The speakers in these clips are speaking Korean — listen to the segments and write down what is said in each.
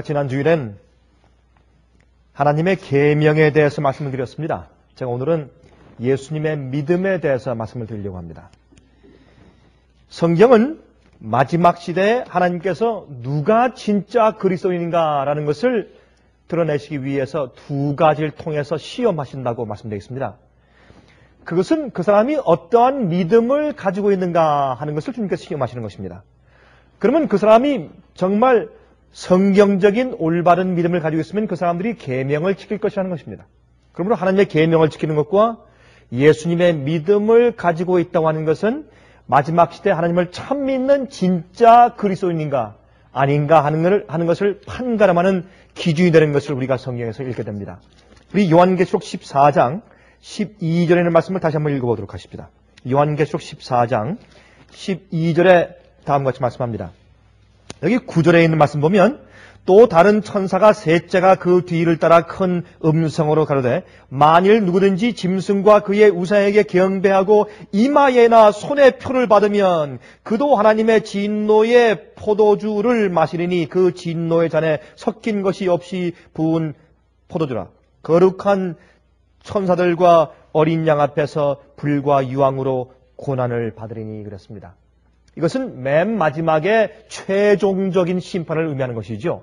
지난 주일엔 하나님의 계명에 대해서 말씀을 드렸습니다. 제가 오늘은 예수님의 믿음에 대해서 말씀을 드리려고 합니다. 성경은 마지막 시대에 하나님께서 누가 진짜 그리스도인인가라는 것을 드러내시기 위해서 두 가지를 통해서 시험하신다고 말씀되어 있습니다. 그것은 그 사람이 어떠한 믿음을 가지고 있는가 하는 것을 주님께서 시험하시는 것입니다. 그러면 그 사람이 정말 성경적인 올바른 믿음을 가지고 있으면 그 사람들이 계명을 지킬 것이라는 것입니다. 그러므로 하나님의 계명을 지키는 것과 예수님의 믿음을 가지고 있다고 하는 것은 마지막 시대에 하나님을 참 믿는 진짜 그리스도인인가 아닌가 하는 것을 판가름하는 기준이 되는 것을 우리가 성경에서 읽게 됩니다. 우리 요한계시록 14장 12절에 있는 말씀을 다시 한번 읽어보도록 하십니다. 요한계시록 14장 12절에 다음과 같이 말씀합니다. 여기 9절에 있는 말씀 보면 또 다른 천사가 셋째가 그 뒤를 따라 큰 음성으로 가로되 만일 누구든지 짐승과 그의 우상에게 경배하고 이마에나 손에 표를 받으면 그도 하나님의 진노의 포도주를 마시리니 그 진노의 잔에 섞인 것이 없이 부은 포도주라. 거룩한 천사들과 어린 양 앞에서 불과 유황으로 고난을 받으리니 그랬습니다. 이것은 맨 마지막에 최종적인 심판을 의미하는 것이죠.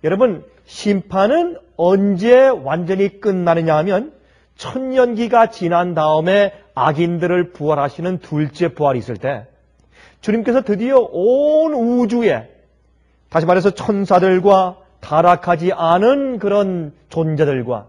여러분, 심판은 언제 완전히 끝나느냐 하면 천년기가 지난 다음에 악인들을 부활하시는 둘째 부활이 있을 때 주님께서 드디어 온 우주에, 다시 말해서 천사들과 타락하지 않은 그런 존재들과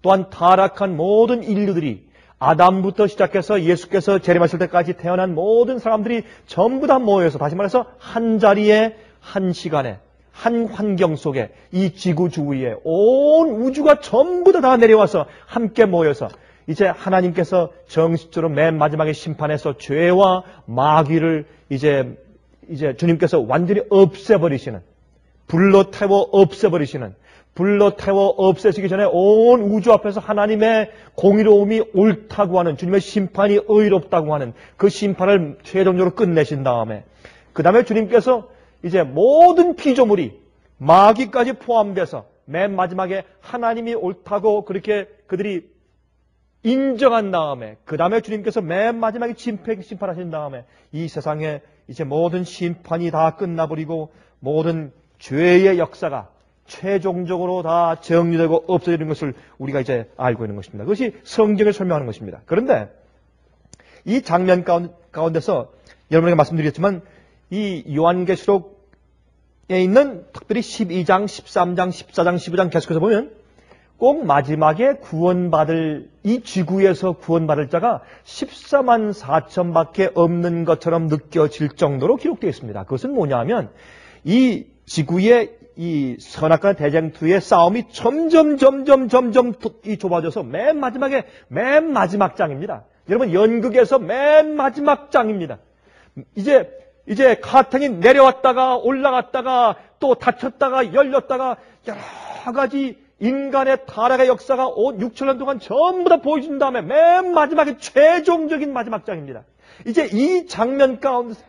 또한 타락한 모든 인류들이 아담부터 시작해서 예수께서 재림하실 때까지 태어난 모든 사람들이 전부 다 모여서, 다시 말해서 한 자리에 한 시간에 한 환경 속에 이 지구 주위에 온 우주가 전부 다 내려와서 함께 모여서 이제 하나님께서 정식적으로 맨 마지막에 심판해서 죄와 마귀를 이제 주님께서 완전히 없애버리시는, 불로 태워 없애버리시는, 불로 태워 없애시기 전에 온 우주 앞에서 하나님의 공의로움이 옳다고 하는, 주님의 심판이 의롭다고 하는 그 심판을 최종적으로 끝내신 다음에 그 다음에 주님께서 이제 모든 피조물이 마귀까지 포함돼서 맨 마지막에 하나님이 옳다고 그렇게 그들이 인정한 다음에 그 다음에 주님께서 맨 마지막에 심판하신 다음에 이 세상에 이제 모든 심판이 다 끝나버리고 모든 죄의 역사가 최종적으로 다 정리되고 없어지는 것을 우리가 이제 알고 있는 것입니다. 그것이 성경을 설명하는 것입니다. 그런데 이 장면 가운데서 여러분에게 말씀드렸지만 이 요한계시록에 있는 특별히 12장, 13장, 14장, 15장 계속해서 보면 꼭 마지막에 구원받을, 이 지구에서 구원받을 자가 14만 4천밖에 없는 것처럼 느껴질 정도로 기록되어 있습니다. 그것은 뭐냐 하면 이 지구의 이 선악과 대쟁투의 싸움이 점점 좁아져서 맨 마지막 장입니다. 여러분, 연극에서 맨 마지막 장입니다. 이제 카텐이 내려왔다가 올라갔다가 또 닫혔다가 열렸다가 여러 가지 인간의 타락의 역사가 6천년 동안 전부 다 보여준 다음에 맨 마지막에 최종적인 마지막 장입니다. 이제 이 장면 가운데서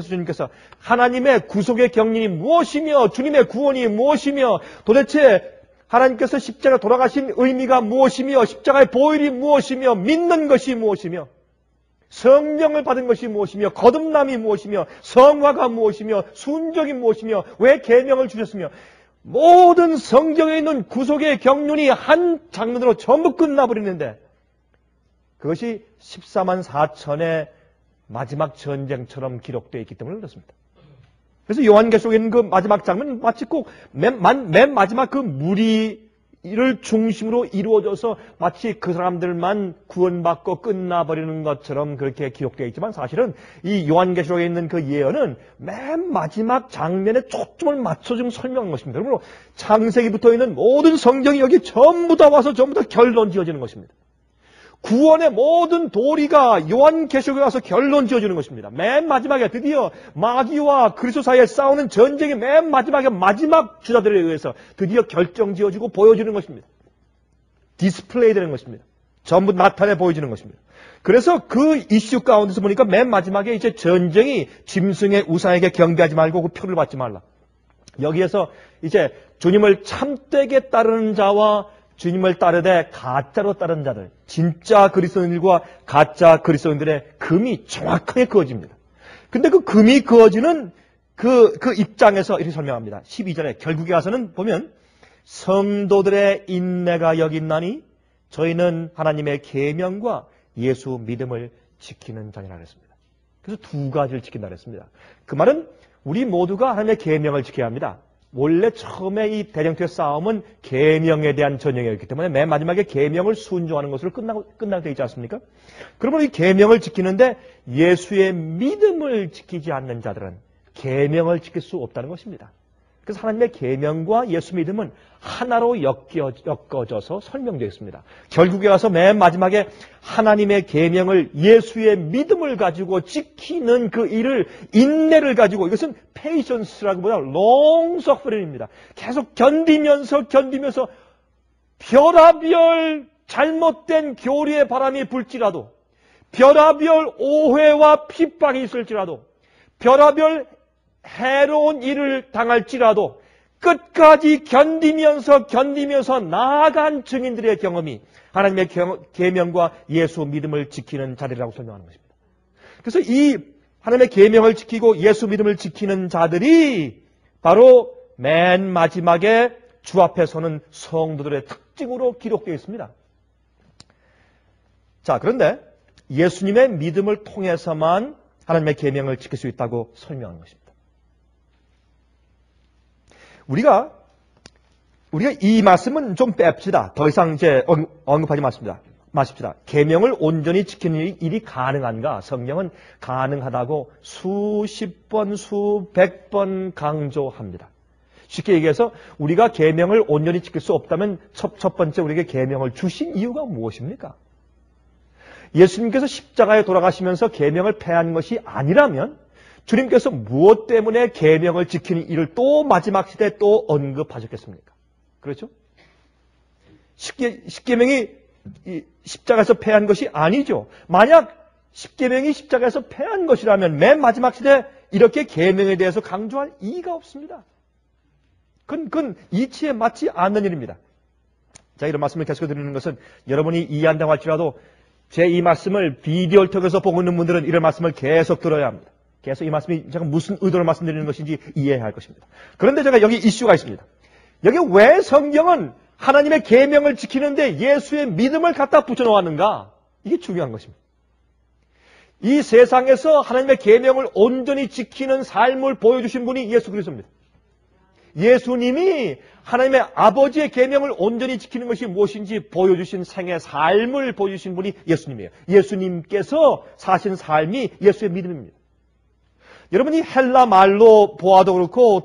주님께서 하나님의 구속의 경륜이 무엇이며 주님의 구원이 무엇이며 도대체 하나님께서 십자가 돌아가신 의미가 무엇이며 십자가의 보혈이 무엇이며 믿는 것이 무엇이며 성령을 받은 것이 무엇이며 거듭남이 무엇이며 성화가 무엇이며 순종이 무엇이며 왜 계명을 주셨으며 모든 성경에 있는 구속의 경륜이 한 장면으로 전부 끝나버리는데 그것이 14만 4천의 마지막 전쟁처럼 기록되어 있기 때문에 그렇습니다. 그래서 요한계시록에 있는 그 마지막 장면 마치 꼭 맨 마지막 그 무리를 중심으로 이루어져서 마치 그 사람들만 구원받고 끝나버리는 것처럼 그렇게 기록되어 있지만 사실은 이 요한계시록에 있는 그 예언은 맨 마지막 장면에 초점을 맞춰 좀 설명한 것입니다. 그러므로 창세기부터 있는 모든 성경이 여기 전부 다 와서 전부 다 결론 지어지는 것입니다. 구원의 모든 도리가 요한계시록에 와서 결론 지어주는 것입니다. 맨 마지막에 드디어 마귀와 그리스도 사이에 싸우는 전쟁의 맨 마지막에 마지막 주자들에 의해서 드디어 결정 지어지고 보여주는 것입니다. 디스플레이 되는 것입니다. 전부 나타내 보여주는 것입니다. 그래서 그 이슈 가운데서 보니까 맨 마지막에 이제 전쟁이 짐승의 우상에게 경배하지 말고 그 표를 받지 말라. 여기에서 이제 주님을 참되게 따르는 자와 주님을 따르되 가짜로 따르는 자들, 진짜 그리스도인들과 가짜 그리스도인들의 금이 정확하게 그어집니다. 근데 그 금이 그어지는 그 입장에서 이렇게 설명합니다. 12절에 결국에 가서는 보면 성도들의 인내가 여기 있나니 저희는 하나님의 계명과 예수 믿음을 지키는 자니라 그랬습니다. 그래서 두 가지를 지킨다 그랬습니다. 그 말은 우리 모두가 하나님의 계명을 지켜야 합니다. 원래 처음에 이 대쟁투의 싸움은 계명에 대한 전쟁이었기 때문에 맨 마지막에 계명을 순종하는 것으로 끝나게 되어 있지 않습니까? 그러면 이 계명을 지키는데 예수의 믿음을 지키지 않는 자들은 계명을 지킬 수 없다는 것입니다. 그래서 하나님의 계명과 예수 믿음은 하나로 엮어져서 설명되어 있습니다. 결국에 와서 맨 마지막에 하나님의 계명을 예수의 믿음을 가지고 지키는 그 일을 인내를 가지고 이것은 patience라기보다 long suffering입니다. 계속 견디면서 별하별 잘못된 교리의 바람이 불지라도 별하별 오해와 핍박이 있을지라도 별하별 해로운 일을 당할지라도 끝까지 견디면서 나아간 증인들의 경험이 하나님의 계명과 예수 믿음을 지키는 자들이라고 설명하는 것입니다. 그래서 이 하나님의 계명을 지키고 예수 믿음을 지키는 자들이 바로 맨 마지막에 주 앞에 서는 성도들의 특징으로 기록되어 있습니다. 자, 그런데 예수님의 믿음을 통해서만 하나님의 계명을 지킬 수 있다고 설명하는 것입니다. 우리가 이 말씀은 좀 뺍시다. 더 이상 이제 언급하지 마십시다. 계명을 온전히 지키는 일이 가능한가? 성경은 가능하다고 수십 번, 수백 번 강조합니다. 쉽게 얘기해서 우리가 계명을 온전히 지킬 수 없다면 첫 번째 우리에게 계명을 주신 이유가 무엇입니까? 예수님께서 십자가에 돌아가시면서 계명을 폐한 것이 아니라면 주님께서 무엇 때문에 계명을 지키는 일을 또 마지막 시대에 또 언급하셨겠습니까? 그렇죠? 십계명이 십자가에서 폐한 것이 아니죠. 만약 십계명이 십자가에서 폐한 것이라면 맨 마지막 시대에 이렇게 계명에 대해서 강조할 이유가 없습니다. 그건 이치에 맞지 않는 일입니다. 자, 이런 말씀을 계속 드리는 것은 여러분이 이해한다고 할지라도 제 이 말씀을 비디오를 통해서 보고 있는 분들은 이런 말씀을 계속 들어야 합니다. 계속 이 말씀이 제가 무슨 의도로 말씀드리는 것인지 이해해야 할 것입니다. 그런데 제가 여기 이슈가 있습니다. 여기 왜 성경은 하나님의 계명을 지키는데 예수의 믿음을 갖다 붙여놓았는가? 이게 중요한 것입니다. 이 세상에서 하나님의 계명을 온전히 지키는 삶을 보여주신 분이 예수 그리스도입니다. 예수님이 하나님의 아버지의 계명을 온전히 지키는 것이 무엇인지 보여주신 생의 삶을 보여주신 분이 예수님이에요. 예수님께서 사신 삶이 예수의 믿음입니다. 여러분이 헬라 말로 보아도 그렇고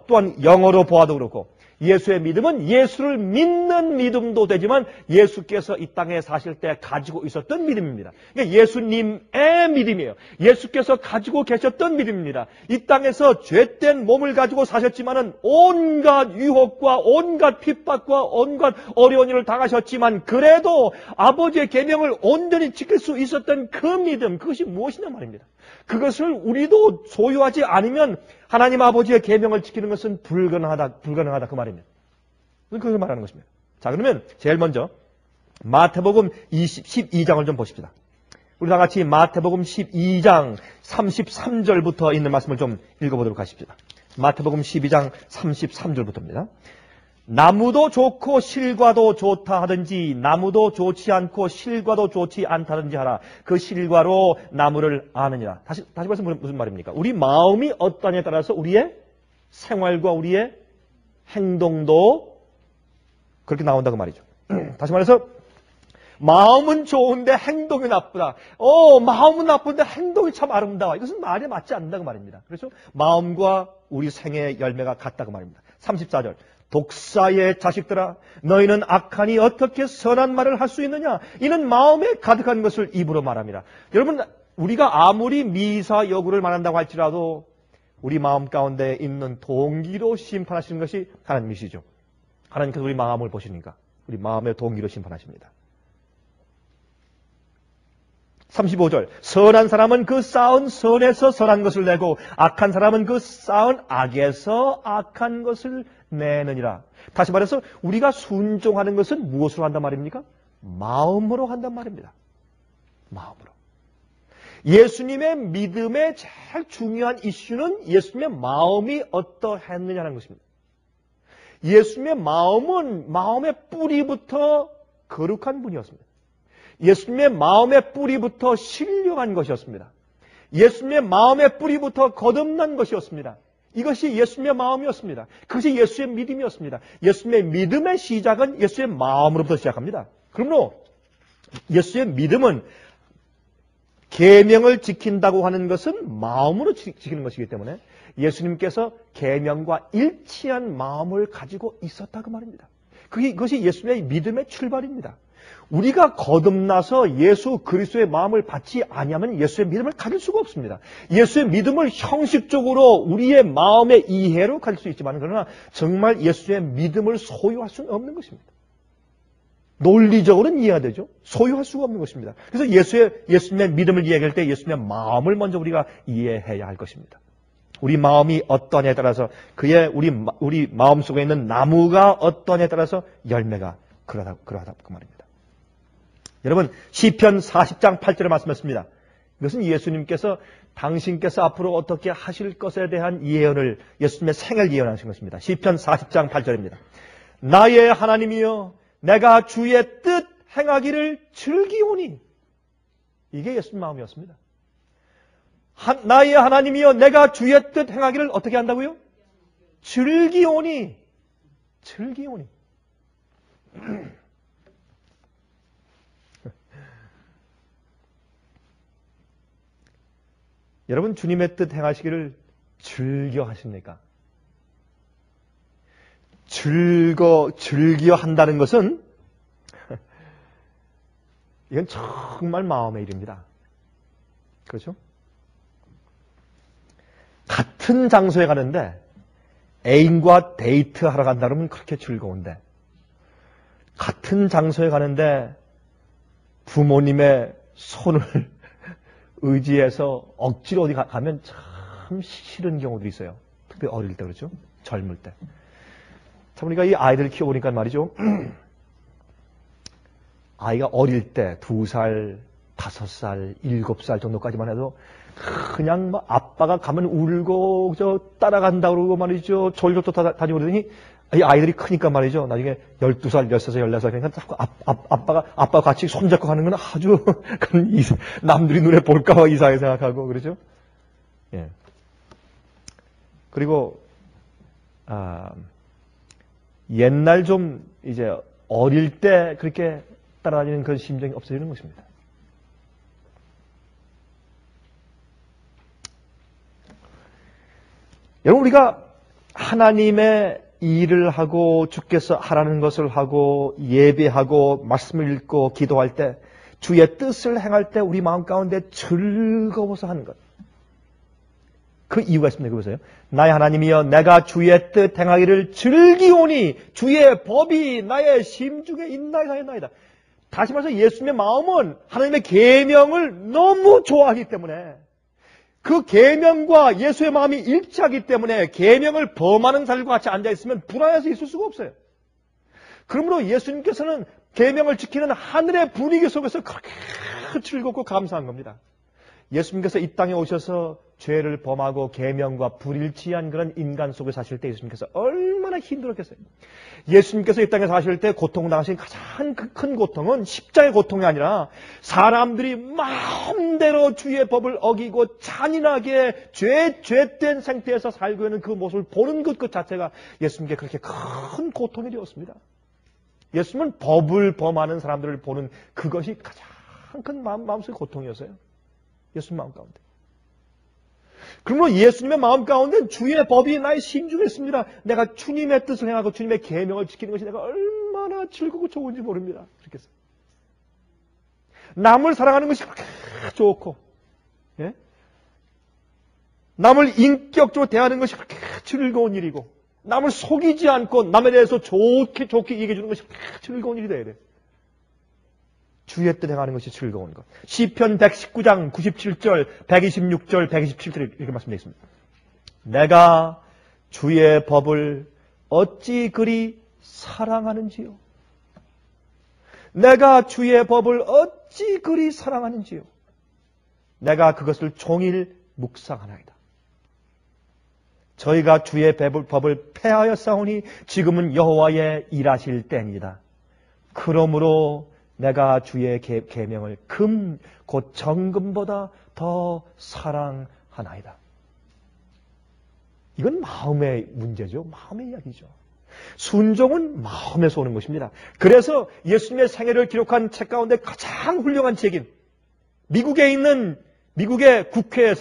또한 영어로 보아도 그렇고 예수의 믿음은 예수를 믿는 믿음도 되지만 예수께서 이 땅에 사실 때 가지고 있었던 믿음입니다. 그러니까 예수님의 믿음이에요. 예수께서 가지고 계셨던 믿음입니다. 이 땅에서 죄된 몸을 가지고 사셨지만은 온갖 유혹과 온갖 핍박과 온갖 어려운 일을 당하셨지만 그래도 아버지의 계명을 온전히 지킬 수 있었던 그 믿음, 그것이 무엇이냐 말입니다. 그것을 우리도 소유하지 않으면 하나님 아버지의 계명을 지키는 것은 불가능하다 그 말입니다. 그것을 말하는 것입니다. 자, 그러면 제일 먼저 마태복음 12장을 좀 보십시다. 우리 다 같이 마태복음 12장 33절부터 있는 말씀을 좀 읽어보도록 하십시다. 마태복음 12장 33절부터입니다. 나무도 좋고 실과도 좋다 하든지 나무도 좋지 않고 실과도 좋지 않다든지 하라. 그 실과로 나무를 아느니라. 다시 말해서 무슨 말입니까? 우리 마음이 어떠냐에 따라서 우리의 생활과 우리의 행동도 그렇게 나온다고 말이죠. 다시 말해서 마음은 좋은데 행동이 나쁘다. 마음은 나쁜데 행동이 참 아름다워. 이것은 말에 맞지 않는다고 말입니다. 그래서 마음과 우리 생의 열매가 같다고 말입니다. 34절. 독사의 자식들아 너희는 악하니 어떻게 선한 말을 할 수 있느냐. 이는 마음에 가득한 것을 입으로 말합니다. 여러분 우리가 아무리 미사여구를 말한다고 할지라도 우리 마음 가운데 있는 동기로 심판하시는 것이 하나님이시죠. 하나님께서 우리 마음을 보시니까 우리 마음의 동기로 심판하십니다. 35절. 선한 사람은 그 쌓은 선에서 선한 것을 내고 악한 사람은 그 쌓은 악에서 악한 것을 내느니라. 다시 말해서 우리가 순종하는 것은 무엇으로 한단 말입니까? 마음으로 한단 말입니다. 마음으로. 예수님의 믿음의 제일 중요한 이슈는 예수님의 마음이 어떠했느냐는 것입니다. 예수님의 마음은 마음의 뿌리부터 거룩한 분이었습니다. 예수님의 마음의 뿌리부터 신령한 것이었습니다. 예수님의 마음의 뿌리부터 거듭난 것이었습니다. 이것이 예수님의 마음이었습니다. 그것이 예수의 믿음이었습니다. 예수님의 믿음의 시작은 예수의 마음으로부터 시작합니다. 그러므로 예수의 믿음은 계명을 지킨다고 하는 것은 마음으로 지키는 것이기 때문에 예수님께서 계명과 일치한 마음을 가지고 있었다고 말입니다. 그것이 예수님의 믿음의 출발입니다. 우리가 거듭나서 예수 그리스도의 마음을 받지 아니하면 예수의 믿음을 가질 수가 없습니다. 예수의 믿음을 형식적으로 우리의 마음의 이해로 가질 수 있지만 그러나 정말 예수의 믿음을 소유할 수는 없는 것입니다. 논리적으로는 이해가 되죠. 소유할 수가 없는 것입니다. 그래서 예수님의 믿음을 이해할 때 예수님의 마음을 먼저 우리가 이해해야 할 것입니다. 우리 마음이 어떠냐에 따라서 우리 마음 속에 있는 나무가 어떠냐에 따라서 열매가 그러다 그 말입니다. 여러분 시편 40장 8절에 말씀했습니다. 이것은 예수님께서 당신께서 앞으로 어떻게 하실 것에 대한 예언을 예수님의 생을 예언하신 것입니다. 시편 40장 8절입니다. 나의 하나님이여 내가 주의 뜻 행하기를 즐기오니. 이게 예수님 마음이었습니다. 나의 하나님이여 내가 주의 뜻 행하기를 어떻게 한다고요? 즐기오니. 즐기오니. 여러분 주님의 뜻 행하시기를 즐겨 하십니까? 즐겨 한다는 것은 이건 정말 마음의 일입니다. 그렇죠? 같은 장소에 가는데 애인과 데이트하러 간다 그러면 그렇게 즐거운데 같은 장소에 가는데 부모님의 손을 의지해서 억지로 어디 가면 참 싫은 경우들이 있어요. 특히 어릴 때 그렇죠? 젊을 때. 참 우리가 이 아이들을 키워보니까 말이죠. 아이가 어릴 때 2살, 5살, 7살 정도까지만 해도 그냥 막 아빠가 가면 울고 따라간다 그러고 말이죠. 졸졸 다니고 그러더니 이 아이들이 크니까 말이죠. 나중에 12살, 16살, 14살 그러니까 자꾸 아빠가 같이 손잡고 가는 건 아주 남들이 눈에 볼까 봐 이상하게 생각하고 그러죠. 예. 그리고 옛날 좀 이제 어릴 때 그렇게 따라다니는 그런 심정이 없어지는 것입니다. 여러분 우리가 하나님의 일을 하고 주께서 하라는 것을 하고 예배하고 말씀을 읽고 기도할 때 주의 뜻을 행할 때 우리 마음 가운데 즐거워서 하는 것. 그 이유가 있습니다. 그거 보세요. 나의 하나님이여 내가 주의 뜻 행하기를 즐기오니 주의 법이 나의 심중에 있나이다. 다시 말해서 예수님의 마음은 하나님의 계명을 너무 좋아하기 때문에 그 계명과 예수의 마음이 일치하기 때문에 계명을 범하는 사람과 같이 앉아있으면 불안해서 있을 수가 없어요. 그러므로 예수님께서는 계명을 지키는 하늘의 분위기 속에서 그렇게 즐겁고 감사한 겁니다. 예수님께서 이 땅에 오셔서 죄를 범하고 계명과 불일치한 그런 인간 속에 사실 때 예수님께서 얼마나 힘들었겠어요. 예수님께서 이 땅에 사실 때 고통당하신 가장 큰 고통은 십자의 고통이 아니라 사람들이 마음대로 주의 법을 어기고 잔인하게 죄된 상태에서 살고 있는 그 모습을 보는 것 자체가 예수님께 그렇게 큰 고통이 되었습니다. 예수님은 법을 범하는 사람들을 보는 그것이 가장 큰 마음속의 고통이었어요. 예수님 마음 가운데. 그러므로 예수님의 마음 가운데는 주의 법이 나의 심중에 있습니다. 내가 주님의 뜻을 행하고 주님의 계명을 지키는 것이 내가 얼마나 즐겁고 좋은지 모릅니다. 그렇겠어요. 남을 사랑하는 것이 그렇게 좋고, 예? 남을 인격적으로 대하는 것이 그렇게 즐거운 일이고, 남을 속이지 않고 남에 대해서 좋게 얘기해 주는 것이 그렇게 즐거운 일이 돼야 돼요. 주의 뜻 행하는 것이 즐거운 것. 시편 119장 97절, 126절, 127절 이렇게 말씀되어 있습니다. 내가 주의 법을 어찌 그리 사랑하는지요. 내가 주의 법을 어찌 그리 사랑하는지요. 내가 그것을 종일 묵상하나이다. 저희가 주의 법을 폐하여 싸우니 지금은 여호와의 일하실 때입니다. 그러므로 내가 주의 계명을 금 곧 정금보다 더 사랑하나이다. 이건 마음의 문제죠. 마음의 이야기죠. 순종은 마음에서 오는 것입니다. 그래서 예수님의 생애를 기록한 책 가운데 가장 훌륭한 책인 미국에 있는 미국의 국회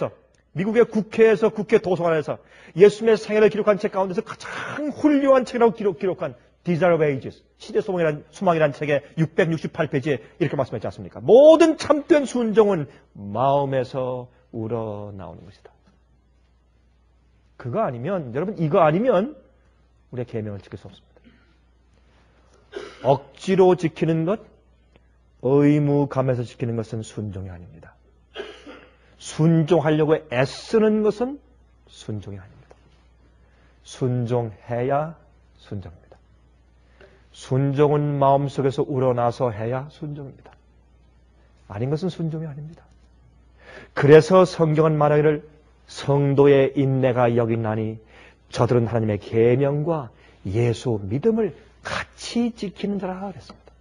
도서관에서 예수님의 생애를 기록한 책 가운데서 가장 훌륭한 책이라고 기록한 Desire of Ages, 시대 소망이라는 책의 668페이지에 이렇게 말씀하지 않습니까? 모든 참된 순종은 마음에서 우러나오는 것이다. 그거 아니면, 여러분 이거 아니면 우리의 계명을 지킬 수 없습니다. 억지로 지키는 것, 의무감에서 지키는 것은 순종이 아닙니다. 순종하려고 애쓰는 것은 순종이 아닙니다. 순종해야 순종입니다. 순종은 마음속에서 우러나서 해야 순종입니다. 아닌 것은 순종이 아닙니다. 그래서 성경은 말하기를 성도의 인내가 여기 나니 저들은 하나님의 계명과 예수 믿음을 같이 지키는 자라 그랬습니다.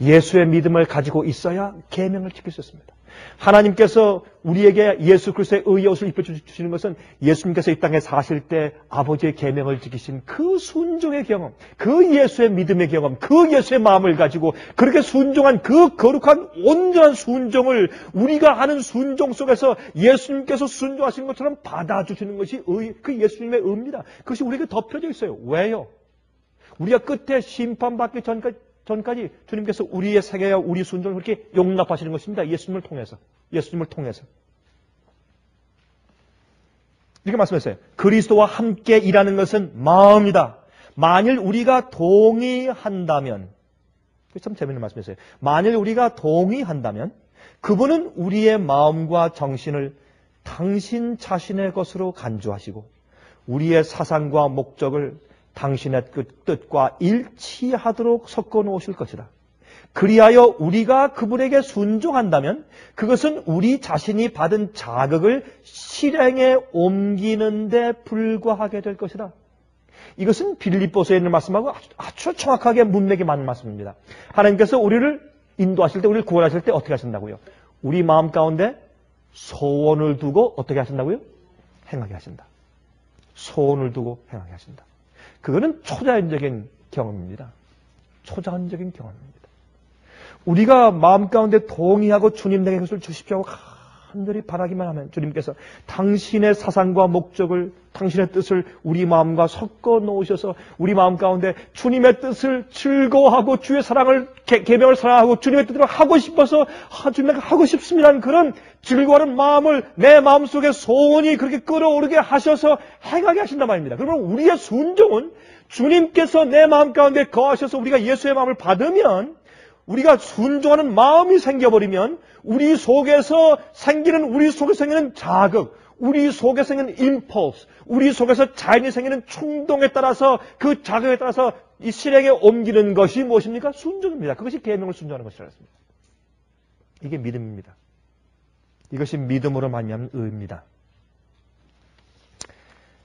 예수의 믿음을 가지고 있어야 계명을 지킬 수 있습니다. 하나님께서 우리에게 예수 그리스도의 의의 옷을 입혀주시는 것은 예수님께서 이 땅에 사실 때 아버지의 계명을 지키신 그 순종의 경험, 그 예수의 믿음의 경험, 그 예수의 마음을 가지고 그렇게 순종한 그 거룩한 온전한 순종을 우리가 하는 순종 속에서 예수님께서 순종하시는 것처럼 받아주시는 것이 그 예수님의 의입니다. 그것이 우리에게 덮여져 있어요. 왜요? 우리가 끝에 심판받기 전까지 주님께서 우리의 생애와 우리 순종을 그렇게 용납하시는 것입니다. 예수님을 통해서. 이렇게 말씀했어요. 그리스도와 함께 일하는 것은 마음이다. 만일 우리가 동의한다면, 참 재미있는 말씀이었어요. 만일 우리가 동의한다면 그분은 우리의 마음과 정신을 당신 자신의 것으로 간주하시고 우리의 사상과 목적을 당신의 뜻과 일치하도록 섞어 놓으실 것이다. 그리하여 우리가 그분에게 순종한다면 그것은 우리 자신이 받은 자극을 실행에 옮기는 데 불과하게 될 것이다. 이것은 빌립보서에 있는 말씀하고 아주 정확하게 문맥이 맞는 말씀입니다. 하나님께서 우리를 인도하실 때, 우리를 구원하실 때 어떻게 하신다고요? 우리 마음 가운데 소원을 두고 어떻게 하신다고요? 행하게 하신다. 소원을 두고 행하게 하신다. 그거는 초자연적인 경험입니다. 초자연적인 경험입니다. 우리가 마음 가운데 동의하고 주님 내게 그것을 주십시오 하고 간절히 바라기만 하면 주님께서 당신의 사상과 목적을, 당신의 뜻을 우리 마음과 섞어 놓으셔서 우리 마음 가운데 주님의 뜻을 즐거워하고 주의 사랑을, 계명을 사랑하고 주님의 뜻대로 하고 싶어서 주님과 하고 싶습니다는 그런 즐거워하는 마음을 내 마음속에 소원이 그렇게 끌어오르게 하셔서 행하게 하신단 말입니다. 그러면 우리의 순종은 주님께서 내 마음 가운데 거하셔서 우리가 예수의 마음을 받으면, 우리가 순종하는 마음이 생겨버리면 우리 속에서 생기는 자극, 우리 속에 생기는 impulse, 우리 속에서 자연히 생기는 충동에 따라서 그 자극에 따라서 이 실행에 옮기는 것이 무엇입니까? 순종입니다. 그것이 계명을 순종하는 것이라고 했습니다. 이게 믿음입니다. 이것이 믿음으로 말미암은 의입니다.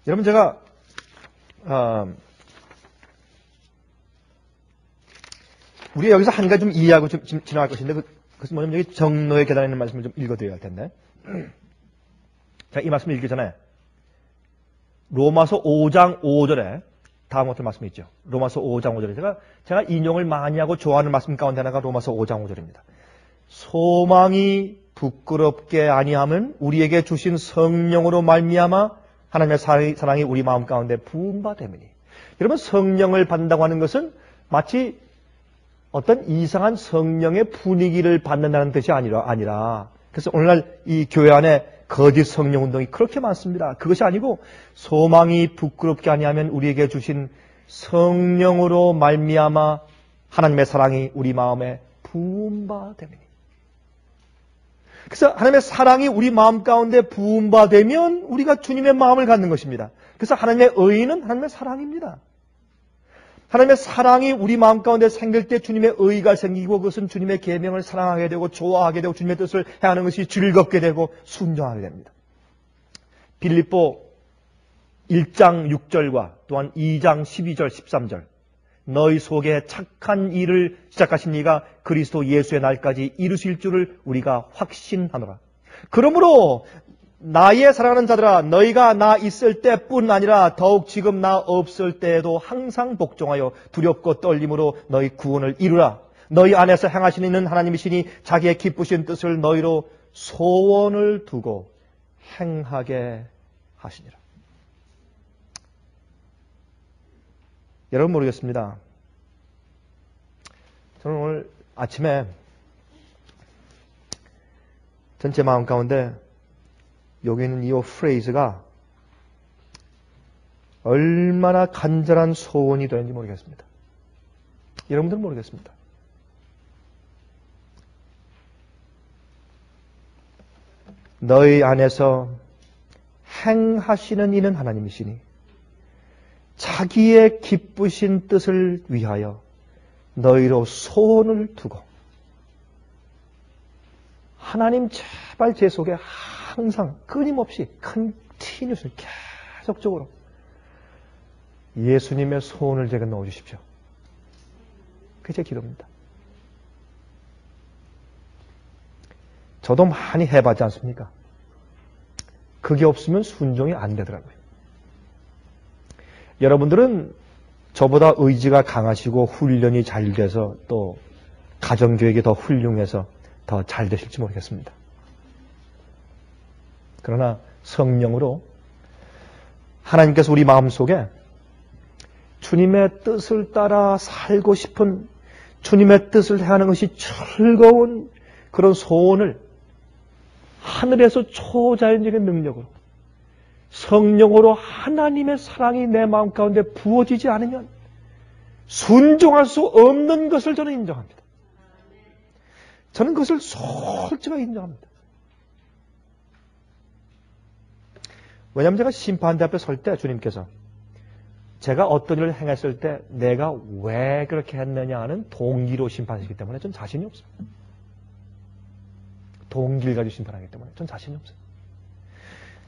여러분 제가 우리가 여기서 한 가지 좀 이해하고 좀 지나갈 것인데, 그것은 뭐냐면 여기 정노의 계단에 있는 말씀을 좀 읽어드려야 할 텐데. 자, 이 말씀을 읽기 전에 로마서 5장 5절에 다음 같은 말씀이 있죠. 로마서 5장 5절에 제가 인용을 많이 하고 좋아하는 말씀 가운데 하나가 로마서 5장 5절입니다. 소망이 부끄럽게 아니함은 우리에게 주신 성령으로 말미암아 하나님의 사랑이 우리 마음 가운데 부은 바 됨이니. 여러분, 성령을 받는다고 하는 것은 마치 어떤 이상한 성령의 분위기를 받는다는 뜻이 아니라 그래서 오늘날 이 교회 안에 거짓 성령 운동이 그렇게 많습니다. 그것이 아니고 소망이 부끄럽게 아니하면 우리에게 주신 성령으로 말미암아 하나님의 사랑이 우리 마음에 부은 바 됨이니. 그래서 하나님의 사랑이 우리 마음 가운데 부음받으면 우리가 주님의 마음을 갖는 것입니다. 그래서 하나님의 의는 하나님의 사랑입니다. 하나님의 사랑이 우리 마음 가운데 생길 때 주님의 의가 생기고 그것은 주님의 계명을 사랑하게 되고 좋아하게 되고 주님의 뜻을 행하는 것이 즐겁게 되고 순종하게 됩니다. 빌립보 1장 6절과 또한 2장 12절 13절 너희 속에 착한 일을 시작하신 이가 그리스도 예수의 날까지 이루실 줄을 우리가 확신하노라. 그러므로 나의 사랑하는 자들아 너희가 나 있을 때뿐 아니라 더욱 지금 나 없을 때에도 항상 복종하여 두렵고 떨림으로 너희 구원을 이루라. 너희 안에서 행하시는 하나님이시니 자기의 기쁘신 뜻을 너희로 소원을 두고 행하게 하시니라. 여러분 모르겠습니다. 저는 오늘 아침에 전체 마음 가운데 여기 있는 이 프레이즈가 얼마나 간절한 소원이 되는지 모르겠습니다. 여러분들은 모르겠습니다. 너희 안에서 행하시는 이는 하나님이시니 자기의 기쁘신 뜻을 위하여 너희로 소원을 두고 하나님 제발 제 속에 항상 끊임없이 컨티뉴스 계속적으로 예수님의 소원을 제가 넣어주십시오. 그게 제 기도입니다. 저도 많이 해봤지 않습니까? 그게 없으면 순종이 안 되더라고요. 여러분들은 저보다 의지가 강하시고 훈련이 잘 돼서 또 가정교육이 더 훌륭해서 더 잘 되실지 모르겠습니다. 그러나 성령으로 하나님께서 우리 마음속에 주님의 뜻을 따라 살고 싶은 주님의 뜻을 행하는 것이 즐거운 그런 소원을 하늘에서 초자연적인 능력으로 성령으로 하나님의 사랑이 내 마음 가운데 부어지지 않으면 순종할 수 없는 것을 저는 인정합니다. 저는 그것을 솔직하게 인정합니다. 왜냐하면 제가 심판대 앞에 설 때 주님께서 제가 어떤 일을 행했을 때 내가 왜 그렇게 했느냐 하는 동기로 심판하시기 때문에 전 자신이 없습니다. 동기를 가지고 심판하기 때문에 전 자신이 없어요.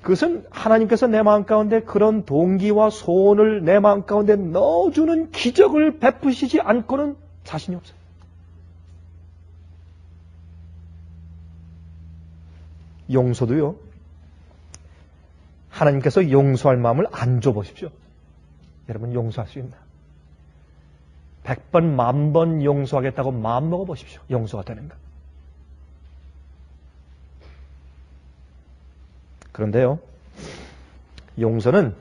그것은 하나님께서 내 마음 가운데 그런 동기와 소원을 내 마음 가운데 넣어주는 기적을 베푸시지 않고는 자신이 없어요. 용서도요. 하나님께서 용서할 마음을 안 줘보십시오. 여러분 용서할 수 있나? 100번, 10,000번 용서하겠다고 마음 먹어보십시오. 용서가 되는가? 그런데요. 용서는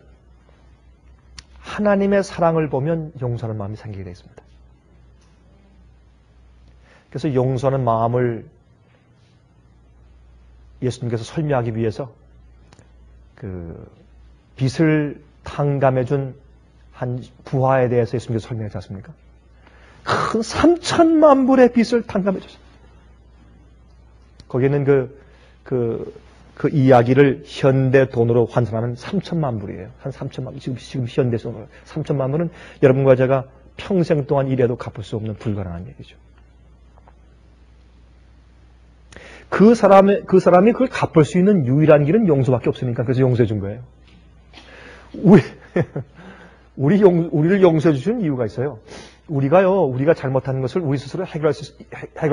하나님의 사랑을 보면 용서하는 마음이 생기게 되어 있습니다. 그래서 용서하는 마음을 예수님께서 설명하기 위해서 그 빚을 탕감해준 한 부하에 대해서 예수님께서 설명하지 않습니까? 큰 3,000만 불의 빚을 탕감해줬어요. 거기에는 그 이야기를 현대 돈으로 환산하면 3,000만 불이에요. 한 3,000만 불. 지금 현대 돈으로 3,000만 불은 여러분과 제가 평생 동안 일해도 갚을 수 없는 불가능한 얘기죠. 그 사람이 그걸 갚을 수 있는 유일한 길은 용서밖에 없으니까 그래서 용서해 준 거예요. 우리를 용서해 주시는 이유가 있어요. 우리가 잘못한 것을 우리 스스로 해결할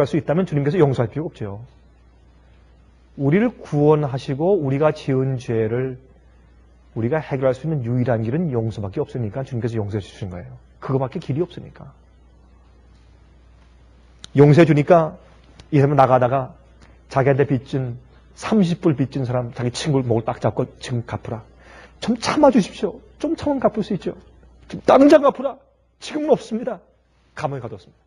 수 있다면 주님께서 용서할 필요가 없죠. 우리를 구원하시고 우리가 지은 죄를 우리가 해결할 수 있는 유일한 길은 용서밖에 없으니까 주님께서 용서해 주신 거예요. 그거밖에 길이 없으니까. 용서해 주니까 이 사람은 나가다가 자기한테 빚진 30불 빚진 사람 자기 친구 목을 딱 잡고 지금 갚으라. 좀 참아주십시오. 좀 참으면 갚을 수 있죠. 좀 당장 갚으라. 지금은 없습니다. 감옥에 가뒀습니다.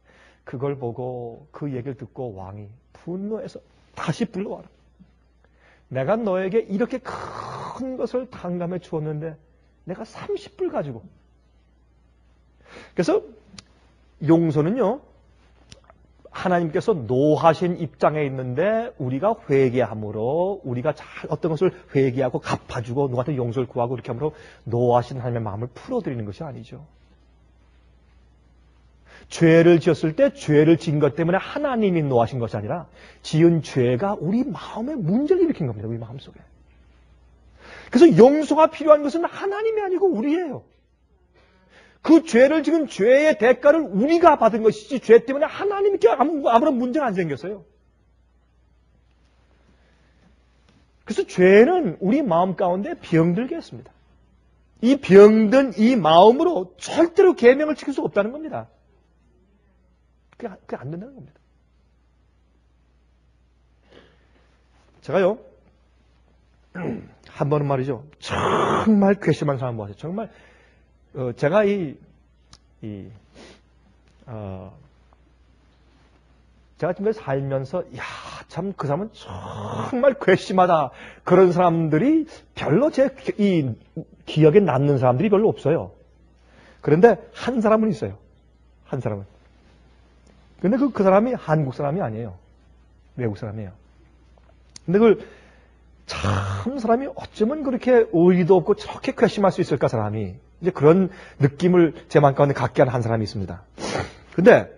그걸 보고 그 얘기를 듣고 왕이 분노해서 다시 불러와라. 내가 너에게 이렇게 큰 것을 탕감해 주었는데 내가 30불 가지고. 그래서 용서는요. 하나님께서 노하신 입장에 있는데 우리가 회개함으로 우리가 잘 어떤 것을 회개하고 갚아주고 누구한테 용서를 구하고 이렇게 함으로 노하신 하나님의 마음을 풀어드리는 것이 아니죠. 죄를 지었을 때 죄를 지은 것 때문에 하나님이 노하신 것이 아니라 지은 죄가 우리 마음에 문제를 일으킨 겁니다. 우리 마음속에. 그래서 용서가 필요한 것은 하나님이 아니고 우리예요. 그 죄를 지은 죄의 대가를 우리가 받은 것이지 죄 때문에 하나님께 아무런 문제가 안 생겼어요. 그래서 죄는 우리 마음 가운데 병들게 했습니다. 이 병든 이 마음으로 절대로 계명을 지킬 수 없다는 겁니다. 그게 안 된다는 겁니다. 제가요, 한 번은 말이죠, 정말 괘씸한 사람 보았어요. 정말 제가 제가 지금 살면서, 참 그 사람은 정말 괘씸하다. 그런 사람들이 별로 제 기억에 남는 사람들이 별로 없어요. 그런데 한 사람은 있어요. 한 사람은. 근데 그 사람이 한국 사람이 아니에요. 외국 사람이에요. 근데 참 사람이 어쩌면 그렇게 의리도 없고 저렇게 괘씸할 수 있을까, 사람이. 이제 그런 느낌을 제 마음 가운데 갖게 하는 한 사람이 있습니다. 근데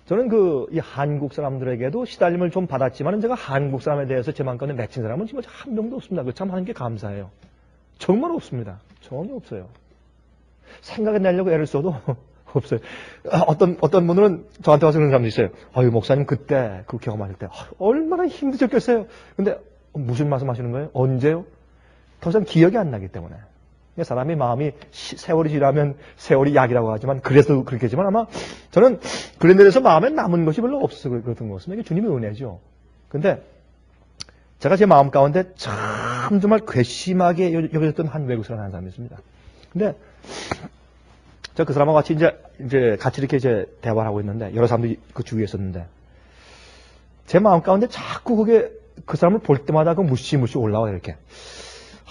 저는 이 한국 사람들에게도 시달림을 좀 받았지만 제가 한국 사람에 대해서 제 마음 가운데 맺힌 사람은 지금 한 명도 없습니다. 그 참 하는 게 감사해요. 정말 없습니다. 전혀 없어요. 생각해 내려고 애를 써도 없어요. 어떤 분들은 저한테 와서 그런 사람도 있어요. 아유, 목사님 그때 그 경험하실 때 얼마나 힘드셨겠어요. 근데 무슨 말씀 하시는 거예요? 언제요? 더 이상 기억이 안 나기 때문에. 사람의 마음이 세월이 지나면 세월이 약이라고 하지만 그래서 그렇겠지만 아마 저는 그런 데서 마음에 남은 것이 별로 없어서 그렇던 것 같습니다. 이게 주님의 은혜죠. 근데 제가 제 마음 가운데 참 정말 괘씸하게 여겨졌던 한 외국 사람 한 사람이 있습니다. 근데 제가 그 사람하고 같이 이제 같이 이렇게 대화를 하고 있는데 여러 사람들이 그 주위에 있었는데 제 마음 가운데 자꾸 그 사람을 볼 때마다 무시무시 올라와요. 이렇게.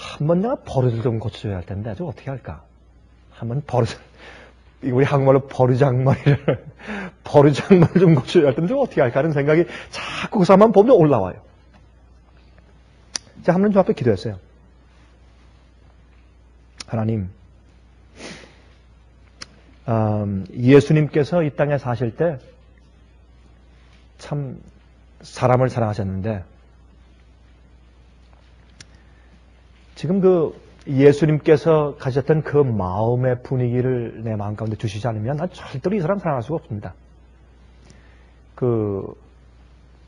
한번 내가 버릇을 좀 고쳐줘야 할 텐데, 저 어떻게 할까? 한번 우리 한국말로 버르장머리를 좀 고쳐줘야 할 텐데, 어떻게 할까? 하는 생각이 자꾸 그 사람만 보면 올라와요. 제가 하나님 좀 앞에 기도했어요. 하나님, 예수님께서 이 땅에 사실 때 참 사람을 사랑하셨는데, 지금 예수님께서 가셨던 그 마음의 분위기를 내 마음 가운데 주시지 않으면 난 절대로 이 사람 사랑할 수가 없습니다.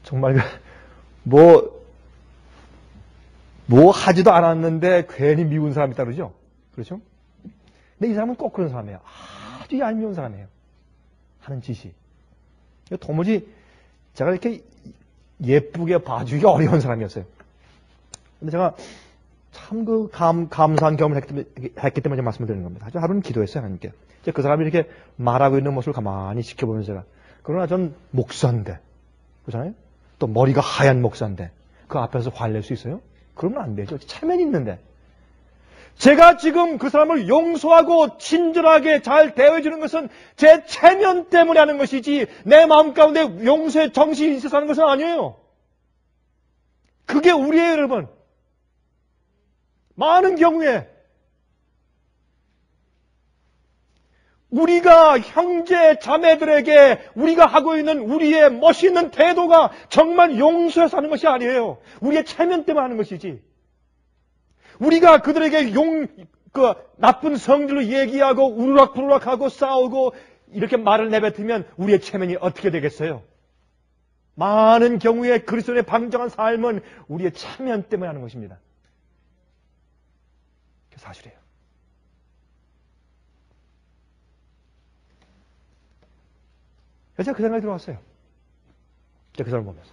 정말 뭐 하지도 않았는데 괜히 미운 사람이 있다 그러죠? 그렇죠? 근데 이 사람은 꼭 그런 사람이에요. 아주 얄미운 사람이에요. 하는 짓이. 도무지 제가 이렇게 예쁘게 봐주기가 어려운 사람이었어요. 근데 제가 참 감사한 경험을 했기 때문에 말씀을 드리는 겁니다. 하루는 기도했어요, 하나님께. 그 사람이 이렇게 말하고 있는 모습을 가만히 지켜보면서 제가. 그러나 전 목사인데, 그렇잖아요? 또 머리가 하얀 목사인데, 그 앞에서 화를 낼 수 있어요? 그러면 안 되죠. 체면이 있는데. 제가 지금 그 사람을 용서하고 친절하게 잘 대해주는 것은 제 체면 때문에 하는 것이지, 내 마음 가운데 용서의 정신이 있어서 하는 것은 아니에요. 그게 우리예요, 여러분. 많은 경우에 우리가 형제 자매들에게 우리가 하고 있는 우리의 멋있는 태도가 정말 용서해서 하는 것이 아니에요. 우리의 체면 때문에 하는 것이지. 우리가 그들에게 나쁜 성질로 얘기하고 우르락부르락하고 싸우고 이렇게 말을 내뱉으면 우리의 체면이 어떻게 되겠어요? 많은 경우에 그리스도인의 방정한 삶은 우리의 체면 때문에 하는 것입니다. 사실이에요. 제가 그 생각이 들어왔어요. 제가 그 사람을 보면서.